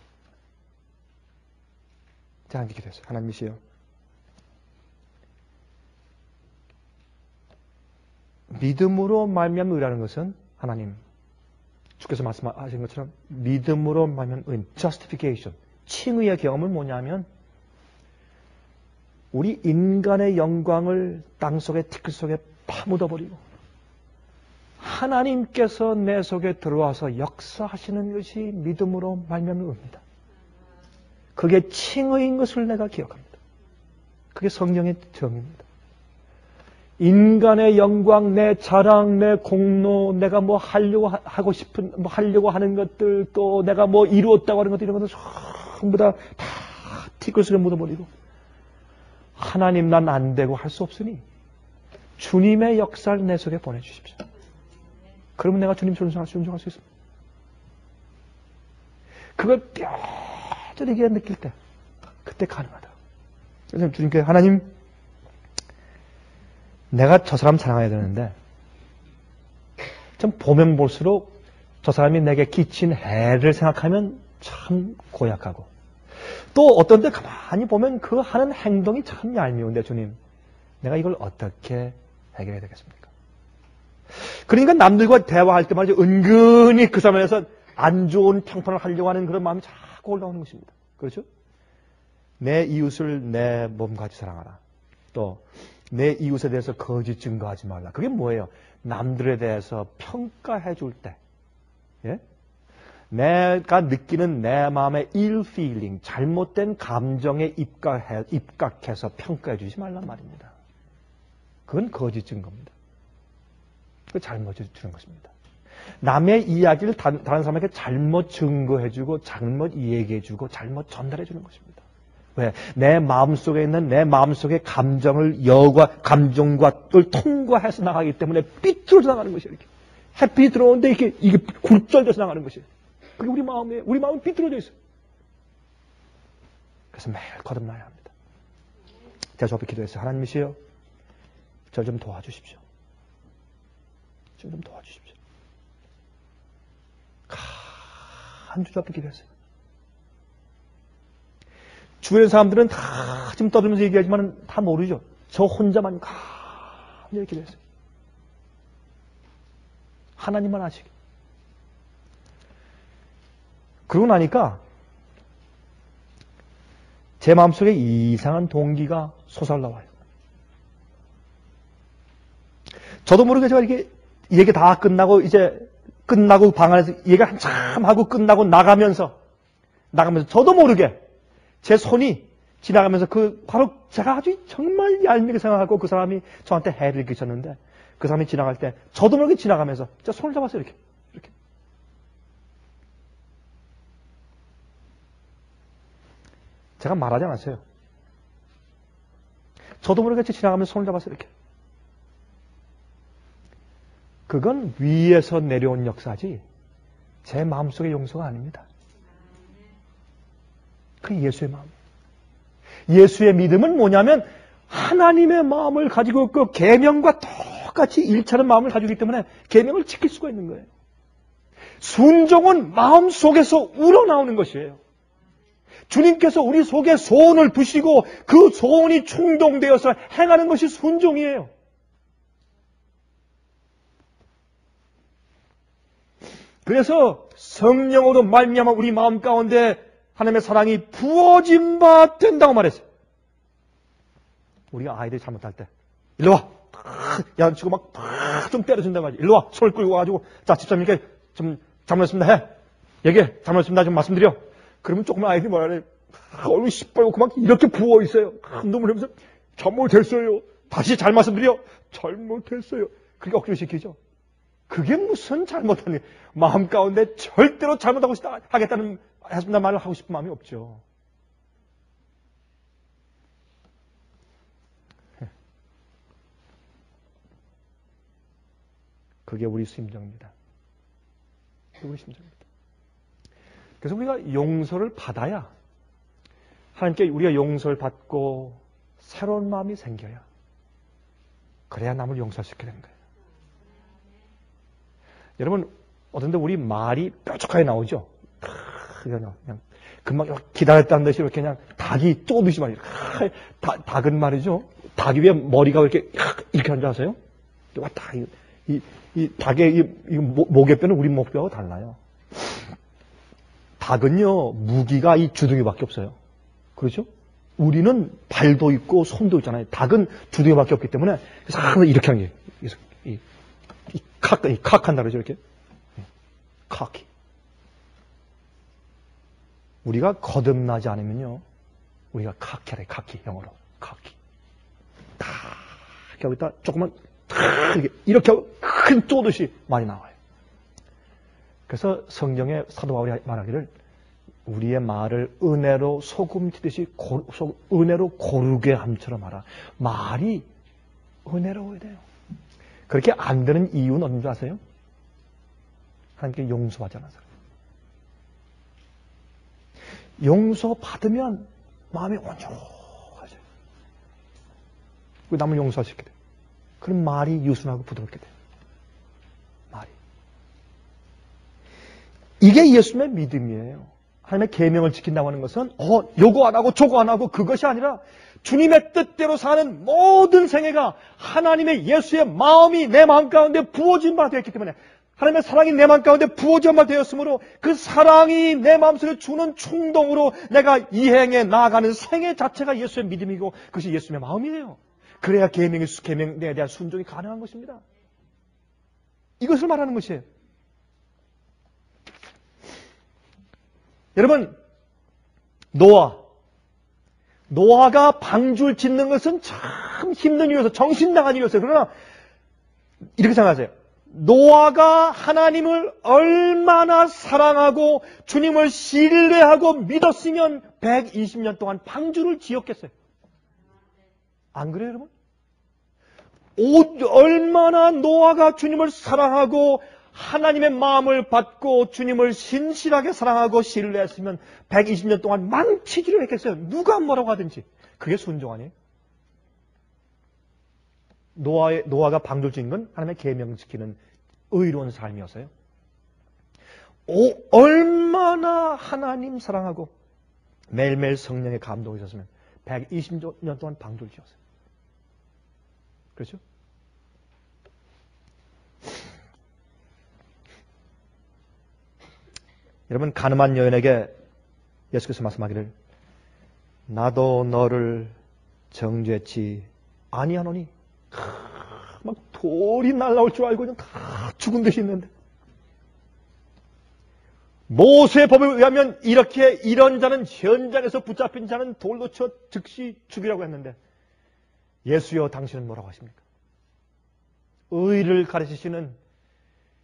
제가 하나님께 기도했어요. 하나님이시여. 믿음으로 말미암는 의라는 것은 하나님, 주께서 말씀하신 것처럼 믿음으로 말미암는 의, justification, 칭의의 경험은 뭐냐면 우리 인간의 영광을 땅속에 티끌 속에 파묻어버리고 하나님께서 내 속에 들어와서 역사하시는 것이 믿음으로 말미암습니다. 그게 칭의인 것을 내가 기억합니다. 그게 성령의 정입니다. 인간의 영광, 내 자랑, 내 공로, 내가 뭐 하려고 하고 싶은, 뭐 하려고 하는 것들, 또 내가 뭐 이루었다고 하는 것들, 이런 것들 전부 다 티끌 속에 묻어버리고, 하나님 난 안 되고 할 수 없으니 주님의 역사를 내 속에 보내주십시오. 그러면 내가 주님 순종할 수 있습니다. 그걸 뼈저리게 느낄 때, 그때 가능하다. 그래서 주님께 하나님, 내가 저 사람 사랑해야 되는데, 참 보면 볼수록 저 사람이 내게 끼친 해를 생각하면 참 고약하고, 또 어떤 때 가만히 보면 그 하는 행동이 참 얄미운데, 주님, 내가 이걸 어떻게 해결해야 되겠습니까? 그러니까 남들과 대화할 때 말이죠. 은근히 그 사람에 대해서 안 좋은 평판을 하려고 하는 그런 마음이 자꾸 올라오는 것입니다. 그렇죠? 내 이웃을 내 몸같이 사랑하라. 또 내 이웃에 대해서 거짓 증거하지 말라. 그게 뭐예요? 남들에 대해서 평가해 줄 때, 예? 내가 느끼는 내 마음의 ill feeling, 잘못된 감정에 입각해서 평가해 주지 말란 말입니다. 그건 거짓 증거입니다. 그 잘못 주는 것입니다. 남의 이야기를 다른 사람에게 잘못 증거해주고, 잘못 얘기해주고, 잘못 전달해주는 것입니다. 왜? 내 마음속에 있는 내 마음속의 감정을 감정과를 통과해서 나가기 때문에 삐뚤어져 나가는 것이에요. 이렇게. 햇빛이 들어오는데 이게 굴절돼서 나가는 것이에요. 그게 우리 마음이에요. 우리 마음은 삐뚤어져 있어요. 그래서 매일 거듭나야 합니다. 제가 저 앞에 기도했어요. 하나님이시여, 저 좀 도와주십시오. 좀 도와주십시오. 한 주 앞에 기도했어요. 주변 사람들은 다 지금 떠들면서 얘기하지만 다 모르죠. 저 혼자만 이렇게 기도했어요. 하나님만 아시게. 그러고 나니까 제 마음속에 이상한 동기가 솟아올라와요. 저도 모르게 제가 이렇게 얘기 다 끝나고 방 안에서 얘기 한참 하고 끝나고 나가면서 저도 모르게 제 손이 지나가면서 바로 제가 아주 정말 얄밉게 생각하고 그 사람이 저한테 해를 끼쳤는데, 그 사람이 지나갈 때 저도 모르게 지나가면서 제 손을 잡았어요. 이렇게. 제가 말하지 않았어요. 저도 모르게 지나가면서 손을 잡았어요. 이렇게. 그건 위에서 내려온 역사지 제 마음속의 용서가 아닙니다. 그 예수의 마음. 예수의 믿음은 뭐냐면 하나님의 마음을 가지고 그 계명과 똑같이 일치하는 마음을 가지고 있기 때문에 계명을 지킬 수가 있는 거예요. 순종은 마음속에서 우러나오는 것이에요. 주님께서 우리 속에 소원을 두시고 그 소원이 충동되어서 행하는 것이 순종이에요. 그래서 성령으로 말미암아 우리 마음 가운데 하나님의 사랑이 부어진 바 된다고 말했어요. 우리가 아이들이 잘못할 때 일로 와! 야, 치고 막 좀 때려준단 말이야. 일로 와! 손을 끌고 와가지고 자, 집사님께 좀 잘못했습니다 해! 얘기해! 잘못했습니다 좀 말씀드려! 그러면 조그만 아이들이 뭐라 그래? 얼굴이 시뻘겋고 막 이렇게 부어있어요. 눈물 흘리면서 잘못했어요. 다시 잘 말씀드려. 잘못했어요. 그게 억지로 시키죠. 그게 무슨 잘못하는 마음 가운데 절대로 잘못하고 하겠다는 말을 하고 싶은 마음이 없죠. 그게 우리 심정입니다. 그게 우리 심정입니다. 그래서 우리가 용서를 받아야, 하나님께 우리가 용서를 받고 새로운 마음이 생겨야, 그래야 남을 용서할 수 있게 되는 거예요. 여러분, 어떤데 우리 말이 뾰족하게 나오죠? 그냥 금방 기다렸다는 듯이 이렇게 그냥 닭이 쪼듯이 말이에요. 닭은 말이죠. 닭이 왜 머리가 이렇게 하는 줄 아세요? 왔다. 이 닭의 목에뼈는 우리 목뼈하고 달라요. 닭은요, 무기가 이 주둥이밖에 없어요. 그렇죠? 우리는 발도 있고 손도 있잖아요. 닭은 주둥이밖에 없기 때문에 그래서 항상 이렇게 하는 게 칵한다 그러죠, 이렇게. 카키. 우리가 거듭나지 않으면요, 우리가 카키래, 카키, 영어로. 카키. 탁, 이렇게 하고 있다, 조금만, 탁, 이렇게 하고 큰 쪼듯이 많이 나와요. 그래서 성경에 사도 바울이 말하기를, 우리의 말을 은혜로 소금 튀듯이 은혜로 고르게 함처럼 하라. 말이 은혜로워야 돼요. 그렇게 안 되는 이유는 어딘 줄 아세요? 하나님께 용서하지 않아서. 용서받으면 마음이 온전해져요. 남을 용서할 수 있게 돼요. 그럼 말이 유순하고 부드럽게 돼요. 말이. 이게 예수님의 믿음이에요. 하나님의 계명을 지킨다고 하는 것은 요거 안 하고 저거 안 하고 그것이 아니라 주님의 뜻대로 사는 모든 생애가 하나님의 예수의 마음이 내 마음 가운데 부어진 바 되었기 때문에, 하나님의 사랑이 내 마음 가운데 부어진 바 되었으므로 그 사랑이 내 마음속에 주는 충동으로 내가 이행해 나아가는 생애 자체가 예수의 믿음이고 그것이 예수님의 마음이에요. 그래야 계명에 대한 순종이 가능한 것입니다. 이것을 말하는 것이에요. 여러분, 노아가 방주를 짓는 것은 참 힘든 일이었어요. 정신나간 일이었어요. 그러나 이렇게 생각하세요. 노아가 하나님을 얼마나 사랑하고 주님을 신뢰하고 믿었으면 120년 동안 방주를 지었겠어요. 안 그래요, 여러분? 얼마나 노아가 주님을 사랑하고 하나님의 마음을 받고 주님을 신실하게 사랑하고 신뢰했으면 120년 동안 망치지를 했겠어요. 누가 뭐라고 하든지. 그게 순종 아니에요? 노아가 방주를 지은 건 하나님의 계명 지키는 의로운 삶이었어요. 얼마나 하나님 사랑하고 매일매일 성령의 감동이 있었으면 120년 동안 방주를 지었어요. 그렇죠? 여러분, 가늠한 여인에게 예수께서 말씀하기를 나도 너를 정죄치 아니하노니, 막 돌이 날라올 줄 알고 그냥 다 죽은 듯이 있는데, 모세의 법에 의하면 이런 자는 현장에서 붙잡힌 자는 돌로 쳐 즉시 죽이라고 했는데, 예수여 당신은 뭐라고 하십니까? 의를 가르치시는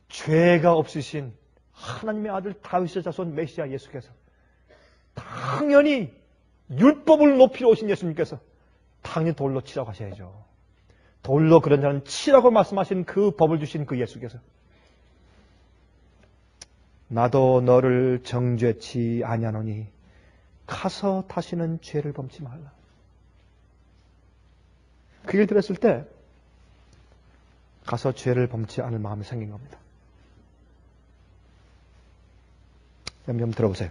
죄가 없으신 하나님의 아들 다윗의 자손 메시아 예수께서, 당연히 율법을 높이러 오신 예수님께서 당연히 돌로 치라고 하셔야죠. 돌로 그런 자는 치라고 말씀하신 그 법을 주신 그 예수께서 나도 너를 정죄치 아니하노니 가서 다시는 죄를 범치 말라. 그 얘기를 들었을 때 가서 죄를 범치 않을 마음이 생긴 겁니다. 좀 들어보세요.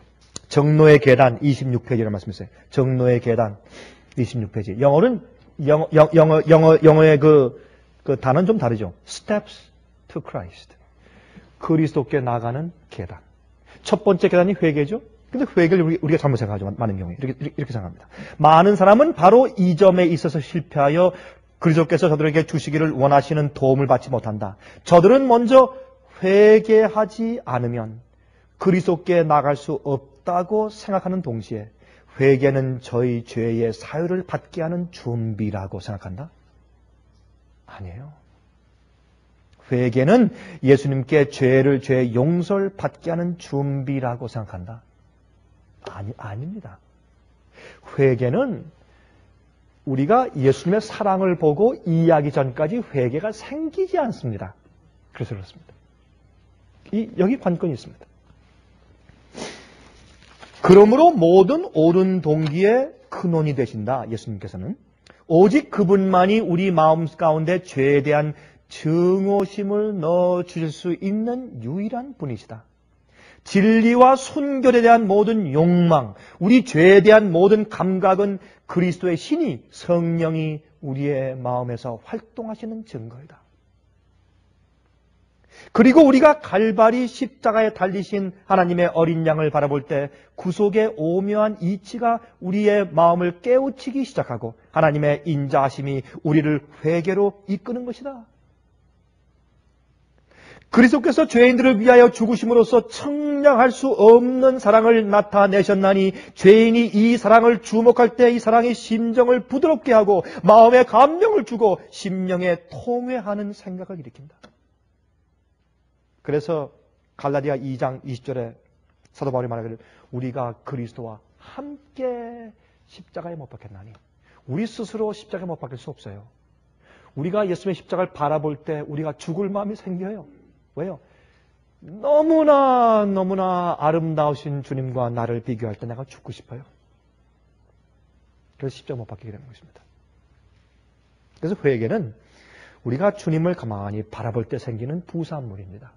정노의 계단 26페이지라는 말씀이 있어요. 정노의 계단 26페이지. 영어의 그 단어는 좀 다르죠. Steps to Christ. 그리스도께 나가는 계단. 첫 번째 계단이 회개죠. 근데 회개를 우리가 잘못 생각하죠. 많은 경우에. 이렇게 생각합니다. 많은 사람은 바로 이 점에 있어서 실패하여 그리스도께서 저들에게 주시기를 원하시는 도움을 받지 못한다. 저들은 먼저 회개하지 않으면 그리스도께 나갈 수 없다고 생각하는 동시에 회개는 저희 죄의 사유를 받게 하는 준비라고 생각한다? 아니에요. 회개는 예수님께 죄의 용서를 받게 하는 준비라고 생각한다? 아닙니다. 회개는 우리가 예수님의 사랑을 보고 이해하기 전까지 회개가 생기지 않습니다. 그래서 그렇습니다. 여기 관건이 있습니다. 그러므로 모든 옳은 동기의 근원이 되신다. 예수님께서는 오직 그분만이 우리 마음 가운데 죄에 대한 증오심을 넣어주실 수 있는 유일한 분이시다. 진리와 순결에 대한 모든 욕망, 우리 죄에 대한 모든 감각은 그리스도의 신이, 성령이 우리의 마음에서 활동하시는 증거이다. 그리고 우리가 갈바리 십자가에 달리신 하나님의 어린 양을 바라볼 때 구속의 오묘한 이치가 우리의 마음을 깨우치기 시작하고 하나님의 인자하심이 우리를 회개로 이끄는 것이다. 그리스도께서 죄인들을 위하여 죽으심으로써 청량할 수 없는 사랑을 나타내셨나니 죄인이 이 사랑을 주목할 때 이 사랑이 심정을 부드럽게 하고 마음에 감명을 주고 심령에 통회하는 생각을 일으킨다. 그래서 갈라디아 2장 20절에 사도 바울이 말하기를 우리가 그리스도와 함께 십자가에 못 박혔나니 우리 스스로 십자가에 못 박힐 수 없어요. 우리가 예수님의 십자가를 바라볼 때 우리가 죽을 마음이 생겨요. 왜요? 너무나 아름다우신 주님과 나를 비교할 때 내가 죽고 싶어요. 그래서 십자가 못 박히게 되는 것입니다. 그래서 회개는 우리가 주님을 가만히 바라볼 때 생기는 부산물입니다.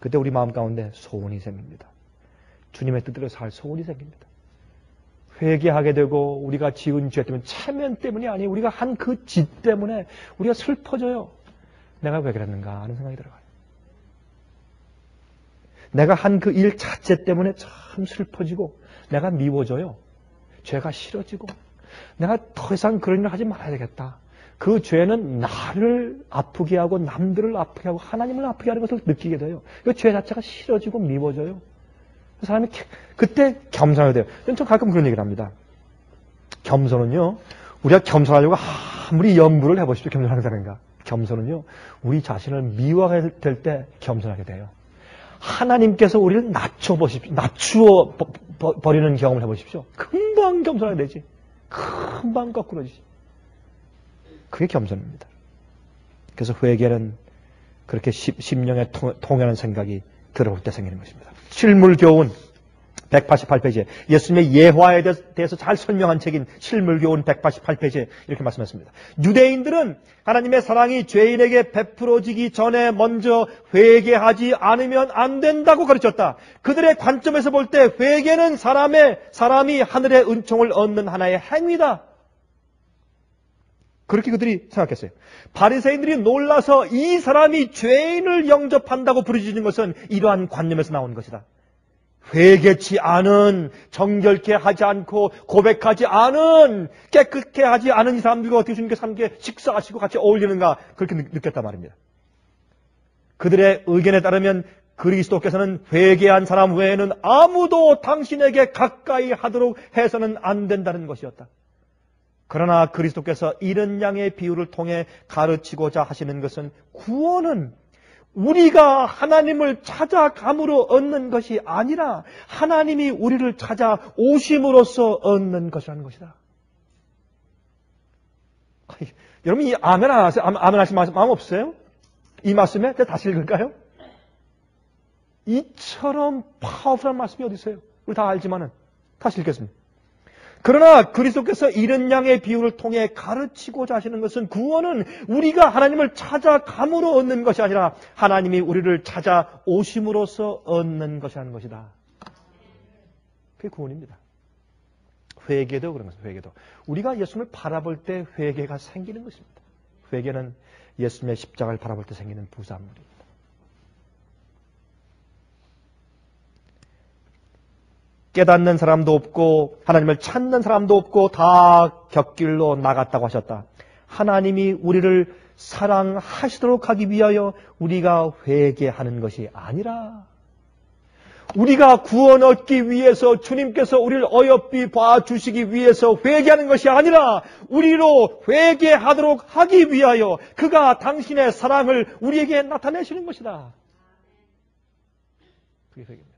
그때 우리 마음 가운데 소원이 생깁니다. 주님의 뜻대로 살 소원이 생깁니다. 회개하게 되고 우리가 지은 죄 때문에 체면 때문이 아니에요. 우리가 한 그 짓 때문에 우리가 슬퍼져요. 내가 왜 그랬는가 하는 생각이 들어가요. 내가 한 그 일 자체 때문에 참 슬퍼지고 내가 미워져요. 죄가 싫어지고 내가 더 이상 그런 일을 하지 말아야 되겠다. 그 죄는 나를 아프게 하고 남들을 아프게 하고 하나님을 아프게 하는 것을 느끼게 돼요. 그 죄 자체가 싫어지고 미워져요. 사람이 그때 겸손하게 돼요. 전 가끔 그런 얘기를 합니다. 겸손은요, 우리가 겸손하려고 아무리 연구를 해보십시오. 겸손하게 되는가. 겸손은요, 우리 자신을 미워할 때 겸손하게 돼요. 하나님께서 우리를 낮추어 버리는 경험을 해보십시오. 금방 겸손하게 되지. 금방 거꾸러지지. 그게 겸손입니다. 그래서 회개는 그렇게 심령에 통하는 생각이 들어올 때 생기는 것입니다. 실물교훈 188페이지에 예수님의 예화에 대해서 잘 설명한 책인 실물교훈 188페이지에 이렇게 말씀했습니다. 유대인들은 하나님의 사랑이 죄인에게 베풀어지기 전에 먼저 회개하지 않으면 안 된다고 가르쳤다. 그들의 관점에서 볼 때 회개는 사람이 하늘의 은총을 얻는 하나의 행위다. 그렇게 그들이 생각했어요. 바리새인들이 놀라서 이 사람이 죄인을 영접한다고 부르짖는 것은 이러한 관념에서 나온 것이다. 회개치 않은, 정결케 하지 않고 고백하지 않은, 깨끗게 하지 않은 이 사람들과 어떻게 주님께서 함께 식사하시고 같이 어울리는가 그렇게 느꼈단 말입니다. 그들의 의견에 따르면 그리스도께서는 회개한 사람 외에는 아무도 당신에게 가까이 하도록 해서는 안 된다는 것이었다. 그러나 그리스도께서 이런 양의 비유를 통해 가르치고자 하시는 것은 구원은 우리가 하나님을 찾아감으로 얻는 것이 아니라 하나님이 우리를 찾아오심으로써 얻는 것이라는 것이다. 여러분 이 아멘 안 하세요? 아멘 하실 마음 없어요? 이 말씀에 다시 읽을까요? 이처럼 파워풀한 말씀이 어디 있어요? 우리 다 알지만은 다시 읽겠습니다. 그러나 그리스도께서 이런 양의 비유를 통해 가르치고자 하시는 것은 구원은 우리가 하나님을 찾아감으로 얻는 것이 아니라 하나님이 우리를 찾아오심으로써 얻는 것이라는 것이다. 그게 구원입니다. 회개도 그런 것입니다. 회개도. 우리가 예수님을 바라볼 때 회개가 생기는 것입니다. 회개는 예수님의 십자가를 바라볼 때 생기는 부산물입니다. 깨닫는 사람도 없고 하나님을 찾는 사람도 없고 다 곁길로 나갔다고 하셨다. 하나님이 우리를 사랑하시도록 하기 위하여 우리가 회개하는 것이 아니라 우리가 구원 얻기 위해서 주님께서 우리를 어여삐 봐주시기 위해서 회개하는 것이 아니라 우리로 회개하도록 하기 위하여 그가 당신의 사랑을 우리에게 나타내시는 것이다. 그게 회개입니다.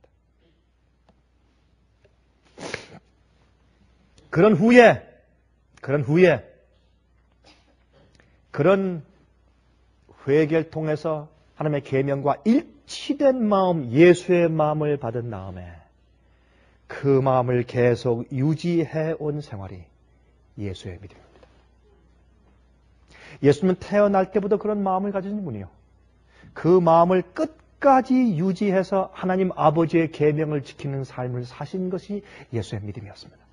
그런 후에 그런 회개를 통해서 하나님의 계명과 일치된 마음, 예수의 마음을 받은 다음에 그 마음을 계속 유지해 온 생활이 예수의 믿음입니다. 예수님은 태어날 때부터 그런 마음을 가지신 분이요. 그 마음을 끝까지 유지해서 하나님 아버지의 계명을 지키는 삶을 사신 것이 예수의 믿음이었습니다.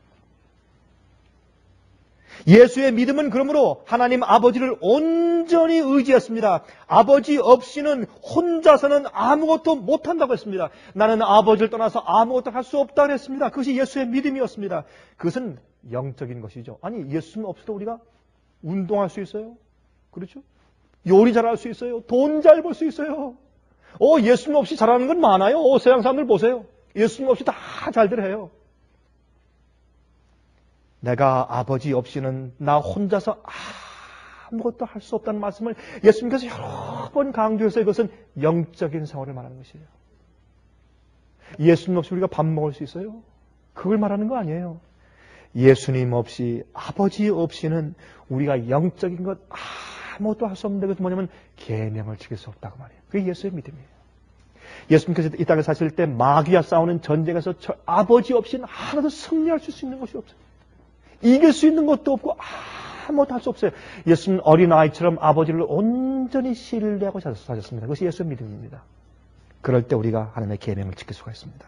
예수의 믿음은 그러므로 하나님 아버지를 온전히 의지했습니다. 아버지 없이는 혼자서는 아무것도 못한다고 했습니다. 나는 아버지를 떠나서 아무것도 할 수 없다고 했습니다. 그것이 예수의 믿음이었습니다. 그것은 영적인 것이죠. 아니 예수님 없이도 우리가 운동할 수 있어요? 그렇죠? 요리 잘할 수 있어요. 돈 잘 벌 수 있어요. 예수님 없이 잘하는 건 많아요. 세상 사람들 보세요. 예수님 없이 다 잘들 해요. 내가 아버지 없이는 나 혼자서 아무것도 할 수 없다는 말씀을 예수님께서 여러 번 강조해서 이것은 영적인 생활을 말하는 것이에요. 예수님 없이 우리가 밥 먹을 수 있어요? 그걸 말하는 거 아니에요. 예수님 없이, 아버지 없이는 우리가 영적인 것 아무것도 할 수 없는데 그것은 뭐냐면 계명을 지킬 수 없다고 말이에요. 그게 예수의 믿음이에요. 예수님께서 이 땅에 사실 때 마귀와 싸우는 전쟁에서 아버지 없이는 하나도 승리할 수 있는 것이 없어요. 이길 수 있는 것도 없고 아무것도 할 수 없어요. 예수님은 어린아이처럼 아버지를 온전히 신뢰하고 사셨습니다. 그것이 예수의 믿음입니다. 그럴 때 우리가 하나님의 계명을 지킬 수가 있습니다.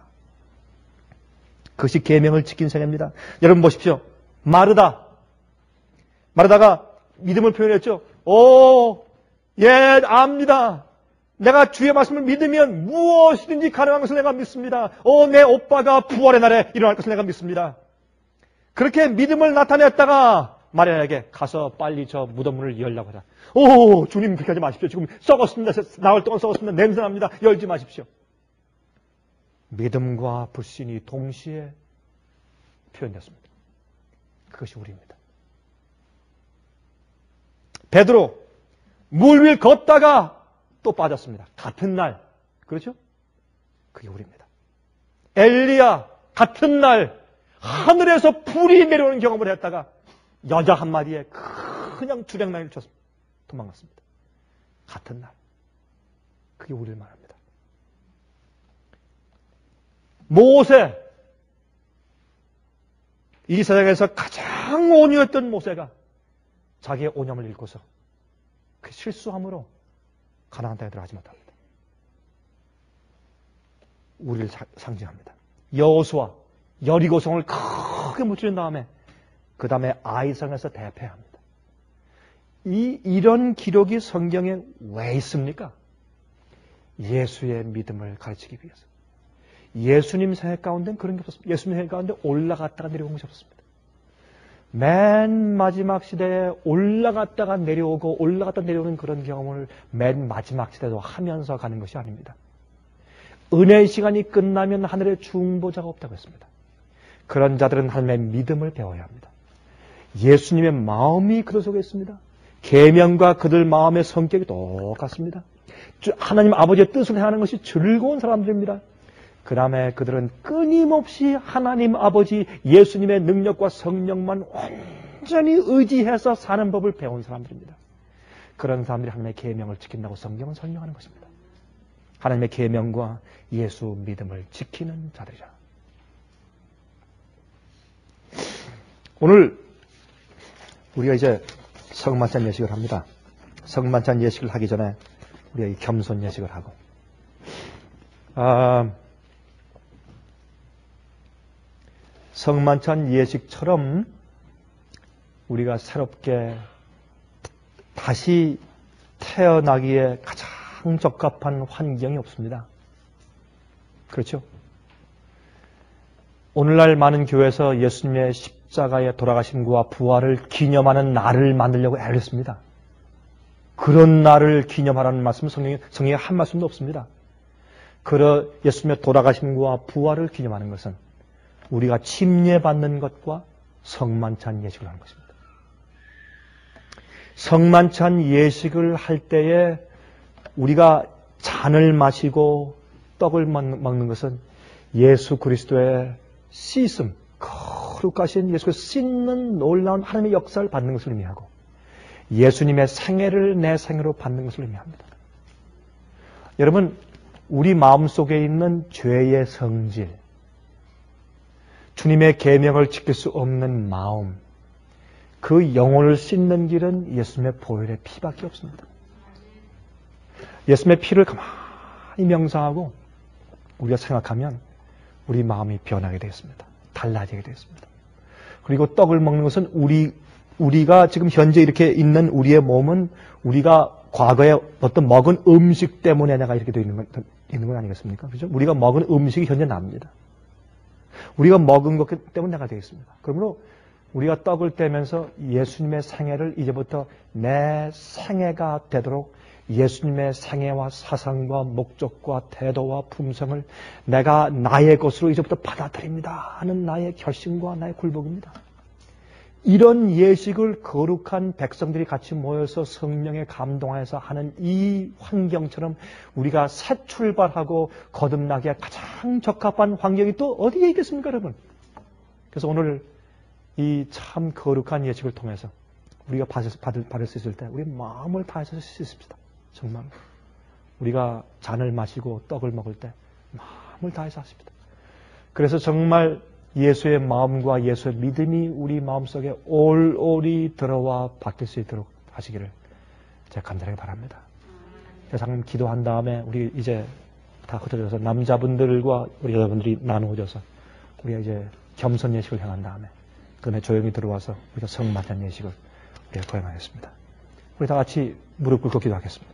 그것이 계명을 지킨 생애입니다. 여러분 보십시오. 마르다가 믿음을 표현했죠. 압니다. 내가 주의 말씀을 믿으면 무엇이든지 가능한 것을 내가 믿습니다. 내 오빠가 부활의 날에 일어날 것을 내가 믿습니다. 그렇게 믿음을 나타냈다가 마리아에게 가서 빨리 저 무덤문을 열라고 하자. 주님 그렇게 하지 마십시오. 지금 썩었습니다. 나흘 동안 썩었습니다. 냄새납니다. 열지 마십시오. 믿음과 불신이 동시에 표현됐습니다. 그것이 우리입니다. 베드로 물 위를 걷다가 또 빠졌습니다. 같은 날. 그렇죠? 그게 우리입니다. 엘리야 같은 날 하늘에서 불이 내려오는 경험을 했다가 여자 한마디에 그냥 주량나이를 쳤습니다. 도망갔습니다. 같은 날. 그게 우리를 말합니다. 모세. 이 세상에서 가장 온유했던 모세가 자기의 오념을 잃고서 그 실수함으로 가나안 땅에 들어가지 못합니다. 우리를 상징합니다. 여호수아 여리고성을 크게 무찌른 다음에 그 다음에 아이성에서 대패합니다. 이런 기록이 성경에 왜 있습니까? 예수의 믿음을 가르치기 위해서. 예수님 생애 가운데는 그런 게 없었습니다. 예수님 생애 가운데 올라갔다가 내려온 것이 없었습니다. 맨 마지막 시대에 올라갔다가 내려오고 올라갔다 내려오는 그런 경험을 맨 마지막 시대도 하면서 가는 것이 아닙니다. 은혜의 시간이 끝나면 하늘에 중보자가 없다고 했습니다. 그런 자들은 하나님의 믿음을 배워야 합니다. 예수님의 마음이 그들 속에 있습니다. 계명과 그들 마음의 성격이 똑같습니다. 하나님 아버지의 뜻을 행하는 것이 즐거운 사람들입니다. 그 다음에 그들은 끊임없이 하나님 아버지 예수님의 능력과 성령만 온전히 의지해서 사는 법을 배운 사람들입니다. 그런 사람들이 하나님의 계명을 지킨다고 성경은 설명하는 것입니다. 하나님의 계명과 예수 믿음을 지키는 자들이라. 오늘 우리가 이제 성만찬 예식을 합니다. 성만찬 예식을 하기 전에 우리가 이 겸손 예식을 하고 성만찬 예식처럼 우리가 새롭게 다시 태어나기에 가장 적합한 환경이 없습니다. 그렇죠? 오늘날 많은 교회에서 예수님의 십자가의 돌아가심과 부활을 기념하는 날을 만들려고 애를 씁니다. 그런 날을 기념하라는 말씀은 성경에 한 말씀도 없습니다. 예수님의 돌아가심과 부활을 기념하는 것은 우리가 침례받는 것과 성만찬 예식을 하는 것입니다. 성만찬 예식을 할 때에 우리가 잔을 마시고 떡을 먹는 것은 예수 그리스도의 씻음, 거룩하신 예수께서 씻는 놀라운 하나님의 역사를 받는 것을 의미하고 예수님의 생애를 내 생애로 받는 것을 의미합니다. 여러분, 우리 마음속에 있는 죄의 성질, 주님의 계명을 지킬 수 없는 마음, 그 영혼을 씻는 길은 예수님의 보혈의 피밖에 없습니다. 예수님의 피를 가만히 명상하고 우리가 생각하면 우리 마음이 변하게 되겠습니다. 달라지게 되겠습니다. 그리고 떡을 먹는 것은 우리가 지금 현재 이렇게 있는 우리의 몸은 우리가 과거에 어떤 먹은 음식 때문에 내가 이렇게 되어 있는 건 아니겠습니까? 그죠? 우리가 먹은 음식이 현재 납니다. 우리가 먹은 것 때문에 내가 되겠습니다. 그러므로 우리가 떡을 떼면서 예수님의 생애를 이제부터 내 생애가 되도록 예수님의 생애와 사상과 목적과 태도와 품성을 내가 나의 것으로 이제부터 받아들입니다 하는 나의 결심과 나의 굴복입니다. 이런 예식을 거룩한 백성들이 같이 모여서 성령에 감동하여서 하는 이 환경처럼 우리가 새 출발하고 거듭나기에 가장 적합한 환경이 또 어디에 있겠습니까, 여러분? 그래서 오늘 이 참 거룩한 예식을 통해서 우리가 받을 수 있을 때 우리 마음을 다해서 쓸 수 있습니다. 정말 우리가 잔을 마시고 떡을 먹을 때 마음을 다해서 하십니다. 그래서 정말 예수의 마음과 예수의 믿음이 우리 마음속에 올올이 들어와 바뀔 수 있도록 하시기를 제가 간절하게 바랍니다. 그래서 방금 기도한 다음에 우리 이제 다 흩어져서 남자분들과 우리 여자분들이 나누어져서 우리가 이제 겸손 예식을 향한 다음에 그다음에 조용히 들어와서 우리가 성맞는 예식을 우리가 거행하겠습니다. 우리 다 같이 무릎 꿇고 기도하겠습니다.